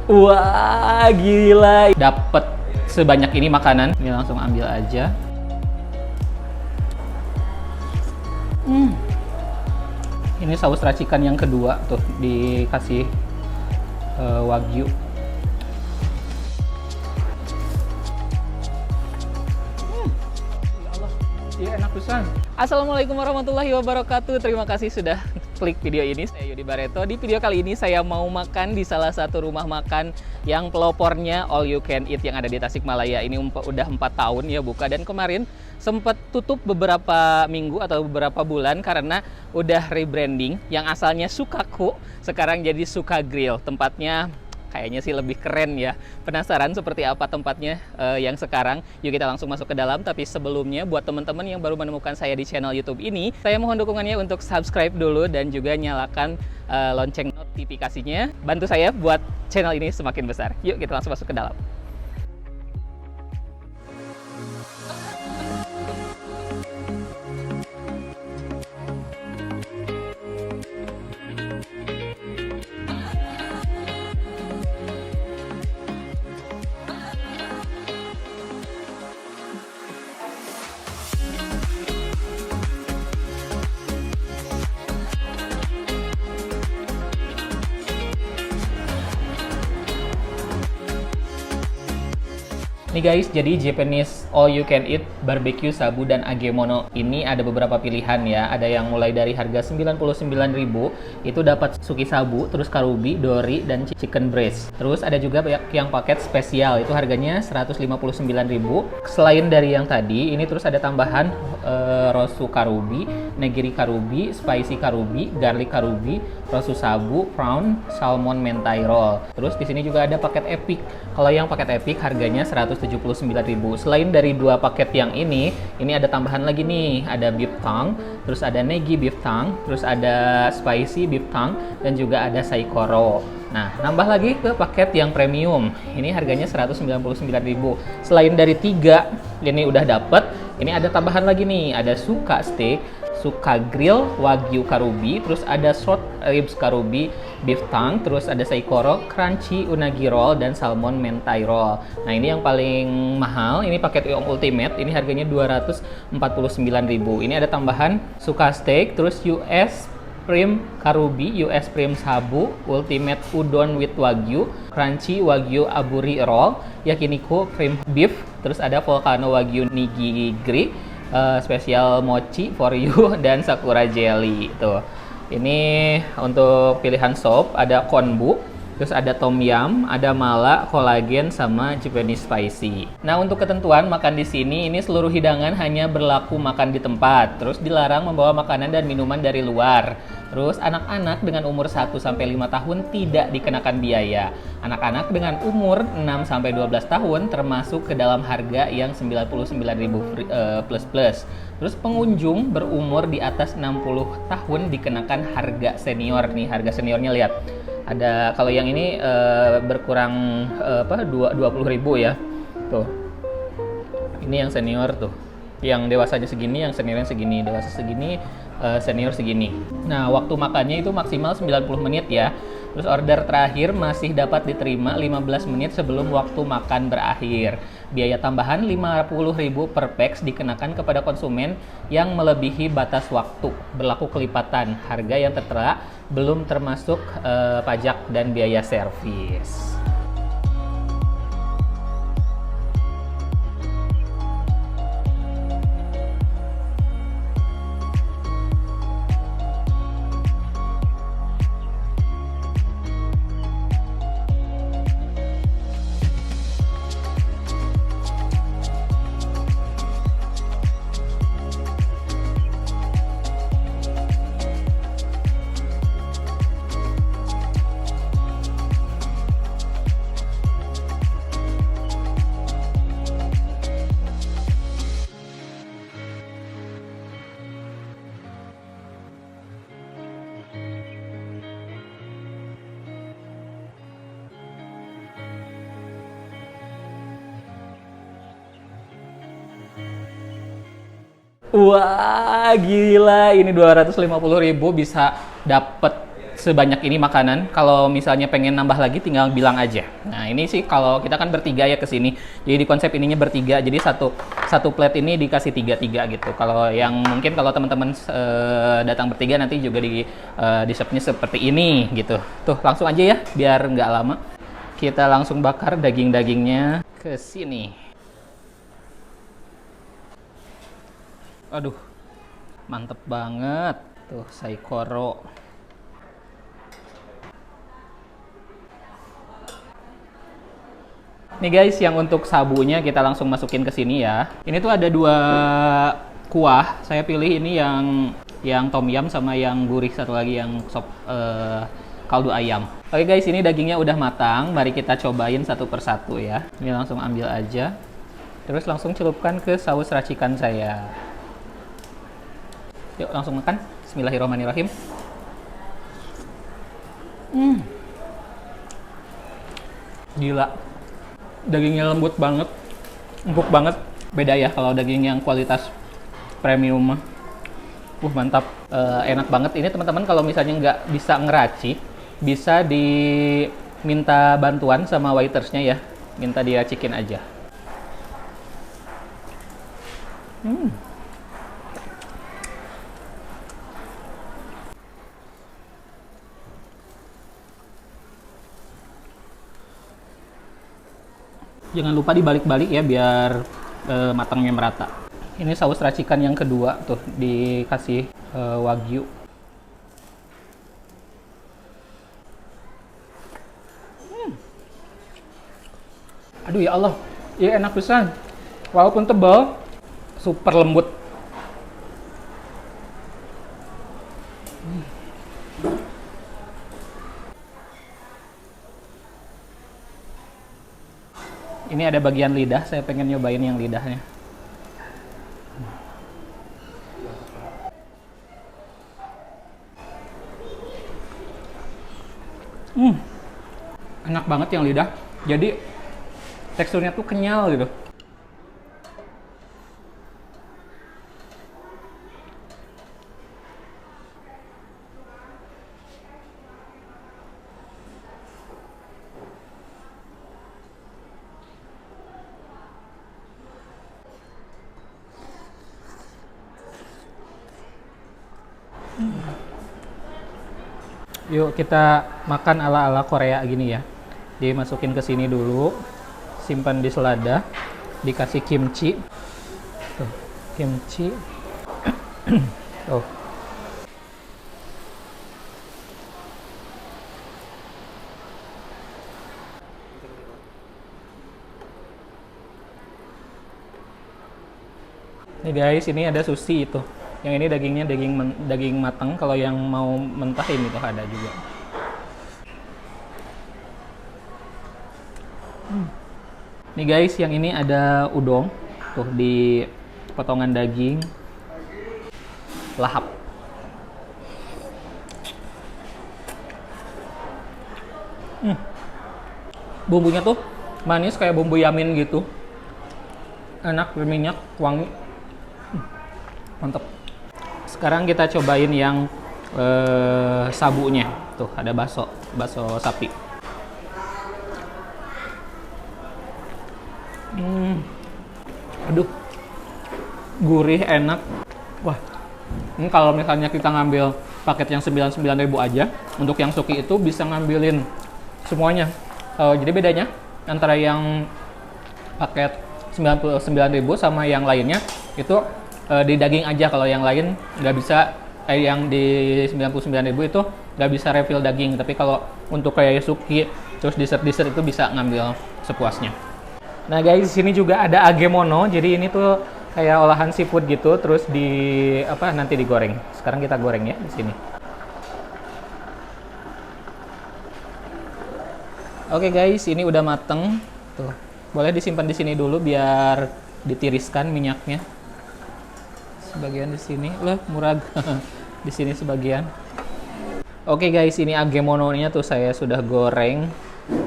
Wah, gila. Dapat sebanyak ini makanan. Ini langsung ambil aja. Ini saus racikan yang kedua tuh dikasih wagyu. Iya, enak pisan. Assalamualaikum warahmatullahi wabarakatuh. Terima kasih sudah klik video ini. Saya Yudi Bareto. Di video kali ini saya mau makan di salah satu rumah makan yang pelopornya all you can eat yang ada di Tasikmalaya. Ini udah 4 tahun ya buka, dan kemarin sempat tutup beberapa minggu atau beberapa bulan karena udah rebranding. Yang asalnya Sukaku sekarang jadi Suka Grill. Tempatnya kayaknya sih lebih keren ya. Penasaran seperti apa tempatnya yang sekarang? Yuk kita langsung masuk ke dalam. Tapi sebelumnya buat teman-teman yang baru menemukan saya di channel YouTube ini, saya mohon dukungannya untuk subscribe dulu dan juga nyalakan lonceng notifikasinya. Bantu saya buat channel ini semakin besar. Yuk kita langsung masuk ke dalam. Nih guys, jadi Japanese all you can eat barbecue sabu dan agemono ini ada beberapa pilihan ya. Ada yang mulai dari harga 99.000 itu dapat suki sabu, terus karubi, dori, dan chicken breast. Terus ada juga yang paket spesial itu harganya 159.000. Selain dari yang tadi, ini terus ada tambahan rosu karubi, negiri karubi, spicy karubi, garlic karubi, rosu sabu, prawn, salmon mentai roll. Terus di sini juga ada paket epic. Kalau yang paket epic harganya 179.000. Selain dari dua paket yang ini ada tambahan lagi nih, ada beef tongue, terus ada negi beef tongue, terus ada spicy beef tongue, dan juga ada saikoro. Nah, nambah lagi ke paket yang premium. Ini harganya 199.000. Selain dari 3 ini udah dapet, ini ada tambahan lagi nih, ada suka steak, Suka Grill Wagyu Karubi, terus ada short ribs Karubi beef tongue, terus ada saikoro, crunchy unagi roll, dan salmon mentai roll. Nah, ini yang paling mahal, ini paket yang ultimate, ini harganya 249.000. Ini ada tambahan Suka Steak, terus US Prim Karubi, US Prim Sabu, Ultimate Udon with Wagyu, Crunchy Wagyu Aburi Roll, Yakiniku Prim Beef, terus ada Volcano Wagyu Nigiri, spesial mochi for you, dan sakura jelly. Tuh, ini untuk pilihan sop ada konbu, terus ada tom yum, ada mala, kolagen, sama Japanese spicy. Nah, untuk ketentuan makan di sini, ini seluruh hidangan hanya berlaku makan di tempat. Terus dilarang membawa makanan dan minuman dari luar. Terus anak-anak dengan umur 1-5 tahun tidak dikenakan biaya. Anak-anak dengan umur 6-12 tahun termasuk ke dalam harga yang 99.000 plus. Terus pengunjung berumur di atas 60 tahun dikenakan harga senior nih. Harga seniornya lihat. Ada kalau yang ini berkurang 20.000 ya. Tuh. Ini yang senior tuh. Yang dewasanya segini, yang seniornya segini. Dewasa segini, senior segini. Nah, waktu makannya itu maksimal 90 menit ya. Terus order terakhir masih dapat diterima 15 menit sebelum waktu makan berakhir. Biaya tambahan 50.000 per pax dikenakan kepada konsumen yang melebihi batas waktu. Berlaku kelipatan. Harga yang tertera belum termasuk pajak dan biaya servis. Wah, gila, ini 250.000 bisa dapet sebanyak ini makanan. Kalau misalnya pengen nambah lagi tinggal bilang aja. Nah, ini sih kalau kita kan bertiga ya ke sini. Jadi di konsep ininya bertiga. Jadi satu plate ini dikasih tiga gitu. Kalau yang mungkin kalau teman-teman datang bertiga nanti juga di serve-nya seperti ini gitu. Tuh, langsung aja ya biar nggak lama. Kita langsung bakar daging-dagingnya ke sini. Aduh, mantep banget. Tuh, saikoro. Nih guys, yang untuk sabunya kita langsung masukin ke sini ya. Ini tuh ada 2 kuah. Saya pilih ini yang tom yum sama yang gurih, satu lagi yang sop kaldu ayam. Oke guys, ini dagingnya udah matang. Mari kita cobain satu persatu ya. Ini langsung ambil aja. Terus langsung celupkan ke saus racikan saya. Yuk langsung makan. Bismillahirrahmanirrahim. Gila. Dagingnya lembut banget, empuk banget. Beda ya kalau daging yang kualitas premium mah. Mantap. Enak banget. Ini teman-teman kalau misalnya nggak bisa ngeracik, bisa diminta bantuan sama waitersnya ya. Minta diracikin aja. Jangan lupa dibalik-balik ya biar matangnya merata. Ini saus racikan yang kedua tuh dikasih wagyu. Aduh ya Allah, ya enak pisan. Walaupun tebal, super lembut. Ini ada bagian lidah, saya pengen nyobain yang lidahnya. Enak banget yang lidah. Jadi teksturnya tuh kenyal gitu. Yuk kita makan ala-ala Korea gini ya. Dimasukin ke sini dulu, simpan di selada, dikasih kimchi. Tuh, kimchi. Tuh. Nih guys, ini ada sushi itu. Yang ini dagingnya daging matang. Kalau yang mau mentah ini tuh ada juga. Nih guys, yang ini ada udon. Tuh di potongan daging. Lahap. Bumbunya tuh manis kayak bumbu yamin gitu. Enak, berminyak, wangi. Mantap. Sekarang kita cobain yang sabunya. Tuh ada bakso sapi. Aduh, gurih, enak. Wah, ini kalau misalnya kita ngambil paket yang 99.000 aja, untuk yang suki itu bisa ngambilin semuanya. Jadi bedanya antara yang paket 99.000 sama yang lainnya itu di daging aja. Kalau yang lain nggak bisa, kayak yang di 99.000 itu nggak bisa refill daging. Tapi kalau untuk kayak suki terus dessert itu bisa ngambil sepuasnya. Nah guys, di sini juga ada agemono. Jadi ini tuh kayak olahan seafood gitu, terus nanti digoreng. Sekarang kita goreng ya di sini. Oke guys, ini udah mateng. Tuh, boleh disimpan di sini dulu biar ditiriskan minyaknya. Sebagian di sini, loh murah. Di sini sebagian. Oke guys, ini agemono-nya tuh saya sudah goreng.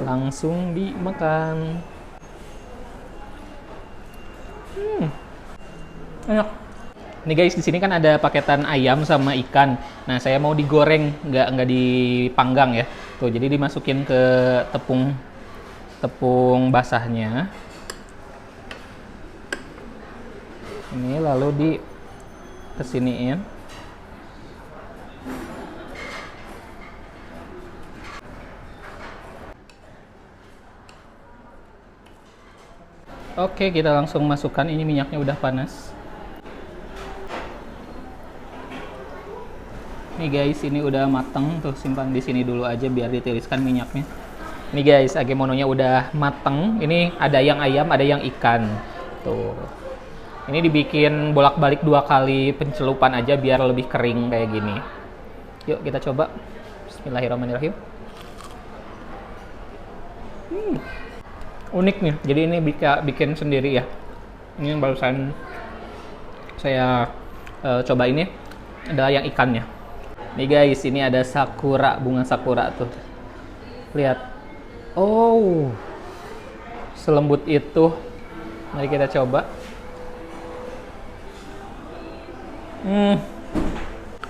Langsung dimakan. Enak. Nih guys, di sini kan ada paketan ayam sama ikan. Nah, saya mau digoreng, nggak dipanggang ya. Tuh, jadi dimasukin ke tepung basahnya. Ini lalu di kesiniin. Oke, kita langsung masukkan. Ini minyaknya udah panas. Nih guys, ini udah mateng. Tuh, simpan di sini dulu aja biar ditiriskan minyaknya. Nih guys, agemononya udah mateng. Ini ada yang ayam, ada yang ikan. Tuh. Ini dibikin bolak-balik 2 kali pencelupan aja biar lebih kering kayak gini. Yuk kita coba. Bismillahirrahmanirrahim. Unik nih, jadi ini bikin sendiri ya. Ini barusan saya coba ini adalah yang ikannya. Nih guys, ini ada sakura, bunga sakura tuh. Lihat. Oh, selembut itu. Mari kita coba.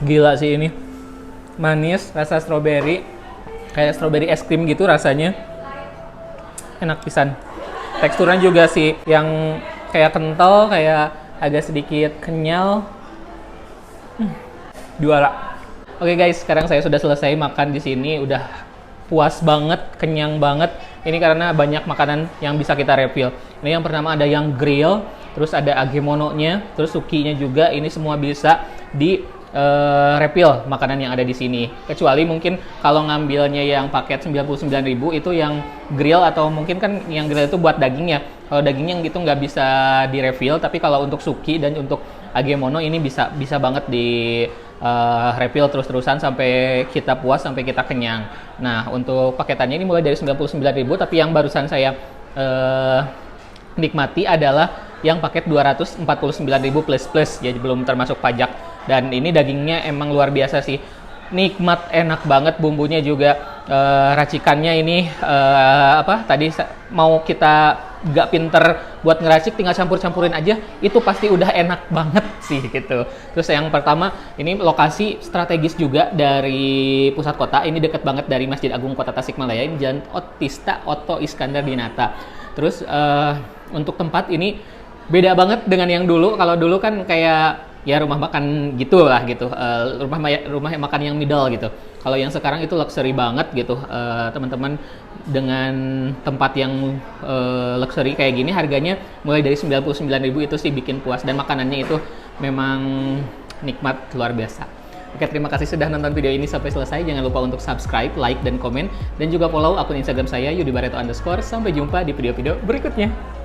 Gila sih ini. Manis, rasa stroberi. Kayak stroberi es krim gitu rasanya. Enak pisan. Teksturnya juga sih yang kayak kental, kayak agak sedikit kenyal. Juara. Oke guys, sekarang saya sudah selesai makan di sini, udah puas banget, kenyang banget. Ini karena banyak makanan yang bisa kita refill. Ini yang pertama ada yang grill, terus ada agemono-nya, terus sukinya juga. Ini semua bisa di refill makanan yang ada di sini. Kecuali mungkin kalau ngambilnya yang paket 99.000 itu yang grill, atau mungkin kan yang grill itu buat dagingnya. Kalau dagingnya gitu nggak bisa di refill, tapi kalau untuk suki dan untuk agemono ini bisa banget di refill terus-terusan sampai kita puas, sampai kita kenyang. Nah, untuk paketannya ini mulai dari 99.000, tapi yang barusan saya nikmati adalah yang paket 249.000 plus, jadi belum termasuk pajak. Dan ini dagingnya emang luar biasa sih, nikmat, enak banget, bumbunya juga racikannya ini tadi mau kita nggak pinter buat ngeracik, tinggal campur-campurin aja, itu pasti udah enak banget sih gitu. Terus yang pertama, ini lokasi strategis juga dari pusat kota, ini dekat banget dari Masjid Agung Kota Tasikmalaya, ini Jalan Otista Otto Iskandar Dinata. Terus untuk tempat ini beda banget dengan yang dulu. Kalau dulu kan kayak ya rumah makan gitu lah gitu, rumah makan yang middle gitu. Kalau yang sekarang itu luxury banget gitu, teman-teman, dengan tempat yang luxury kayak gini, harganya mulai dari 99.000 itu sih bikin puas, dan makanannya itu memang nikmat luar biasa. Oke, terima kasih sudah nonton video ini sampai selesai. Jangan lupa untuk subscribe, like, dan komen, dan juga follow akun Instagram saya yudibareto_. Sampai jumpa di video-video berikutnya.